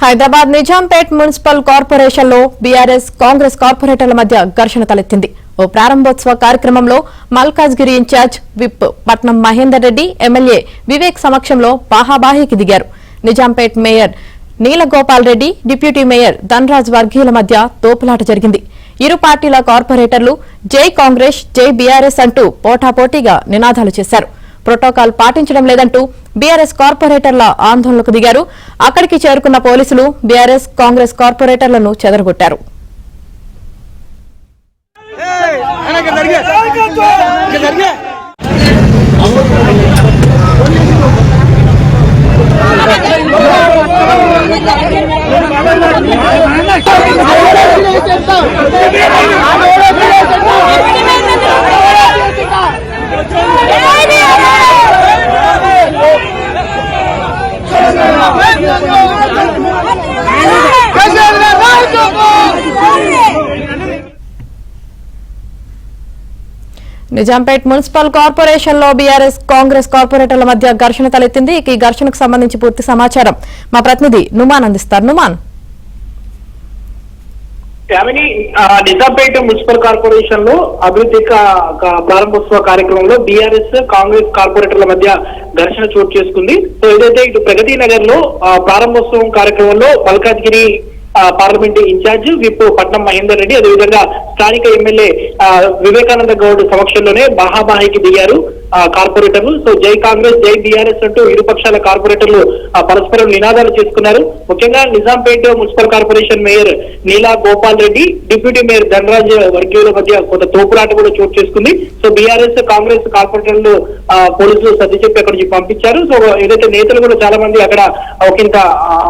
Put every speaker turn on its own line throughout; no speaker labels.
Hyderabad Nizampet municipal corporation లో బీఆర్ఎస్ కాంగ్రెస్ కార్పొరేటర్ల మధ్య ఘర్షణ తలెత్తింది. ఓ ప్రారంభోత్సవ కార్యక్రమంలో మల్కాజ్గిరి ఇన్ఛార్జ్ విప్ పట్నం మహేందర్ రెడ్డి ఎమ్మెల్యే వివేక్ సమక్షంలో బాహాబాహీకి దిగారు. Nizampet mayor Neelagopal Reddy deputy mayor Dhanraj వర్గీయుల మధ్య తోపులాట జరిగింది. ఇరు పార్టీల కార్పొరేటర్లు జై కాంగ్రెస్ జై బీఆర్ఎస్ అంటూ పోటాపోటీగా నినాదాలు చేశారు. ప్రోటోకాల్ పాటించడం లేదంటూ బీఆర్ఎస్ కార్పొరేటర్ల ఆందోళనకు దిగారు. అక్కడికి చేరుకున్న పోలీసులు బీఆర్ఎస్ కాంగ్రెస్ కార్పొరేటర్లను చెదరగొట్టారు. నిజాంపేట్ మున్సిపల్ కార్పొరేషన్ లో బీఆర్ఎస్ కాంగ్రెస్ కార్పొరేటర్ల మధ్య ఘర్షణ తలెత్తింది. ఈ ఘర్షణకు సంబంధించి పూర్తి సమాచారం మా ప్రతినిధి నుమాన్ అందిస్తారు. నుమాన్,
నిజాంపేట మున్సిపల్ కార్పొరేషన్ లో అభివృద్ధి ప్రారంభోత్సవ కార్యక్రమంలో బీఆర్ఎస్ కాంగ్రెస్ కార్పొరేటర్ల మధ్య ఘర్షణ చోటు చేసుకుంది. సో ఏదైతే ఇటు ప్రగతి నగర్ లో ప్రారంభోత్సవం కార్యక్రమంలో మల్కాజ్గిరి పార్లమెంట్ ఇన్ఛార్జ్ విప్ పట్నం మహేందర్ రెడ్డి, అదేవిధంగా స్థానిక ఎమ్మెల్యే వివేకానంద గౌడ్ సమక్షంలోనే బాహాబాహీకి దిగారు కార్పొరేటర్లు. సో జై కాంగ్రెస్ జై బీఆర్ఎస్ అంటూ ఇరుపక్షాల కార్పొరేటర్లు పరస్పరం నినాదాలు చేసుకున్నారు. ముఖ్యంగా నిజాంపేట మున్సిపల్ కార్పొరేషన్ మేయర్ నీలా గోపాల్ రెడ్డి, డిప్యూటీ మేయర్ ధనరాజ్ వర్గీయుల మధ్య కొంత తోపులాట కూడా చోటు చేసుకుంది. సో బీఆర్ఎస్ కాంగ్రెస్ కార్పొరేటర్లు పోలీసులు సర్ది చెప్పి అక్కడి నుంచి పంపించారు. సో ఏదైతే నేతలు కూడా చాలా మంది అక్కడ ఒకంత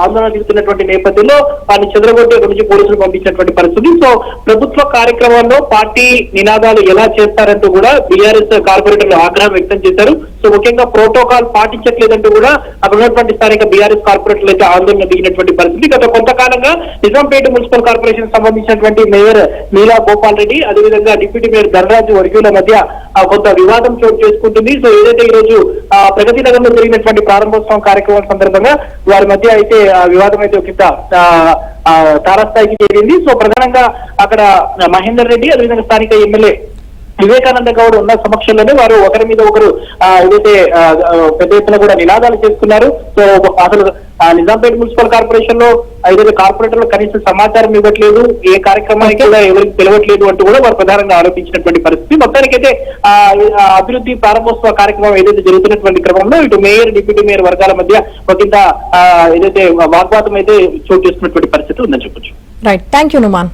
ఆందోళన చేస్తున్నటువంటి నేపథ్యంలో వారిని చెదరగొట్టి అక్కడి నుంచి పోలీసులు పంపించినటువంటి పరిస్థితి. సో ప్రభుత్వ కార్యక్రమాల్లో పార్టీ నినాదాలు ఎలా చేస్తారంటూ కూడా బీఆర్ఎస్ కార్పొరేటర్లు ఆగ్రహం వ్యక్తం చేశారు. సో ముఖ్యంగా ప్రోటోకాల్ పాటించట్లేదంటూ కూడా అక్కడ ఉన్నటువంటి స్థానిక బీఆర్ఎస్ కార్పొరేటర్లు అయితే ఆందోళన దిగినటువంటి పరిస్థితి. గత కొంతకాలంగా నిజాంపేట మున్సిపల్ కార్పొరేషన్ సంబంధించినటువంటి మేయర్ నీలా గోపాల్ రెడ్డి, అదేవిధంగా డిప్యూటీ మేయర్ ధనరాజ్ వర్గీయుల మధ్య కొంత వివాదం చోటు చేసుకుంటుంది. సో ఏదైతే ఈ రోజు ప్రగతి నగర్ లో జరిగినటువంటి ప్రారంభోత్సవం కార్యక్రమం సందర్భంగా వారి మధ్య అయితే వివాదం అయితే ఒక తారాస్థాయికి చేరింది. సో ప్రధానంగా అక్కడ మహేందర్ రెడ్డి, అదేవిధంగా స్థానిక ఎమ్మెల్యే వివేకానంద గౌడ్ ఉన్న సమక్షంలోనే వారు ఒకరి మీద ఒకరు ఏదైతే పెద్ద ఎత్తున కూడా నినాదాలు చేసుకున్నారు. సో అసలు నిజాంపేట మున్సిపల్ కార్పొరేషన్ లో ఏదైతే కార్పొరేటర్లు కనీస సమాచారం ఇవ్వట్లేదు, ఏ కార్యక్రమానికి కూడా ఎవరికి తెలియట్లేదు అంటూ కూడా వారు ప్రధానంగా ఆరోపించినటువంటి పరిస్థితి. మొత్తానికైతే అభివృద్ధి ప్రారంభోత్సవ కార్యక్రమం ఏదైతే జరుగుతున్నటువంటి క్రమంలో ఇటు మేయర్ డిప్యూటీ మేయర్ వర్గాల మధ్య ఒకంత ఏదైతే వాగ్వాదం అయితే చోటు చేసుకున్నటువంటి పరిస్థితి ఉందని చెప్పొచ్చు.
Right, thank you Numan.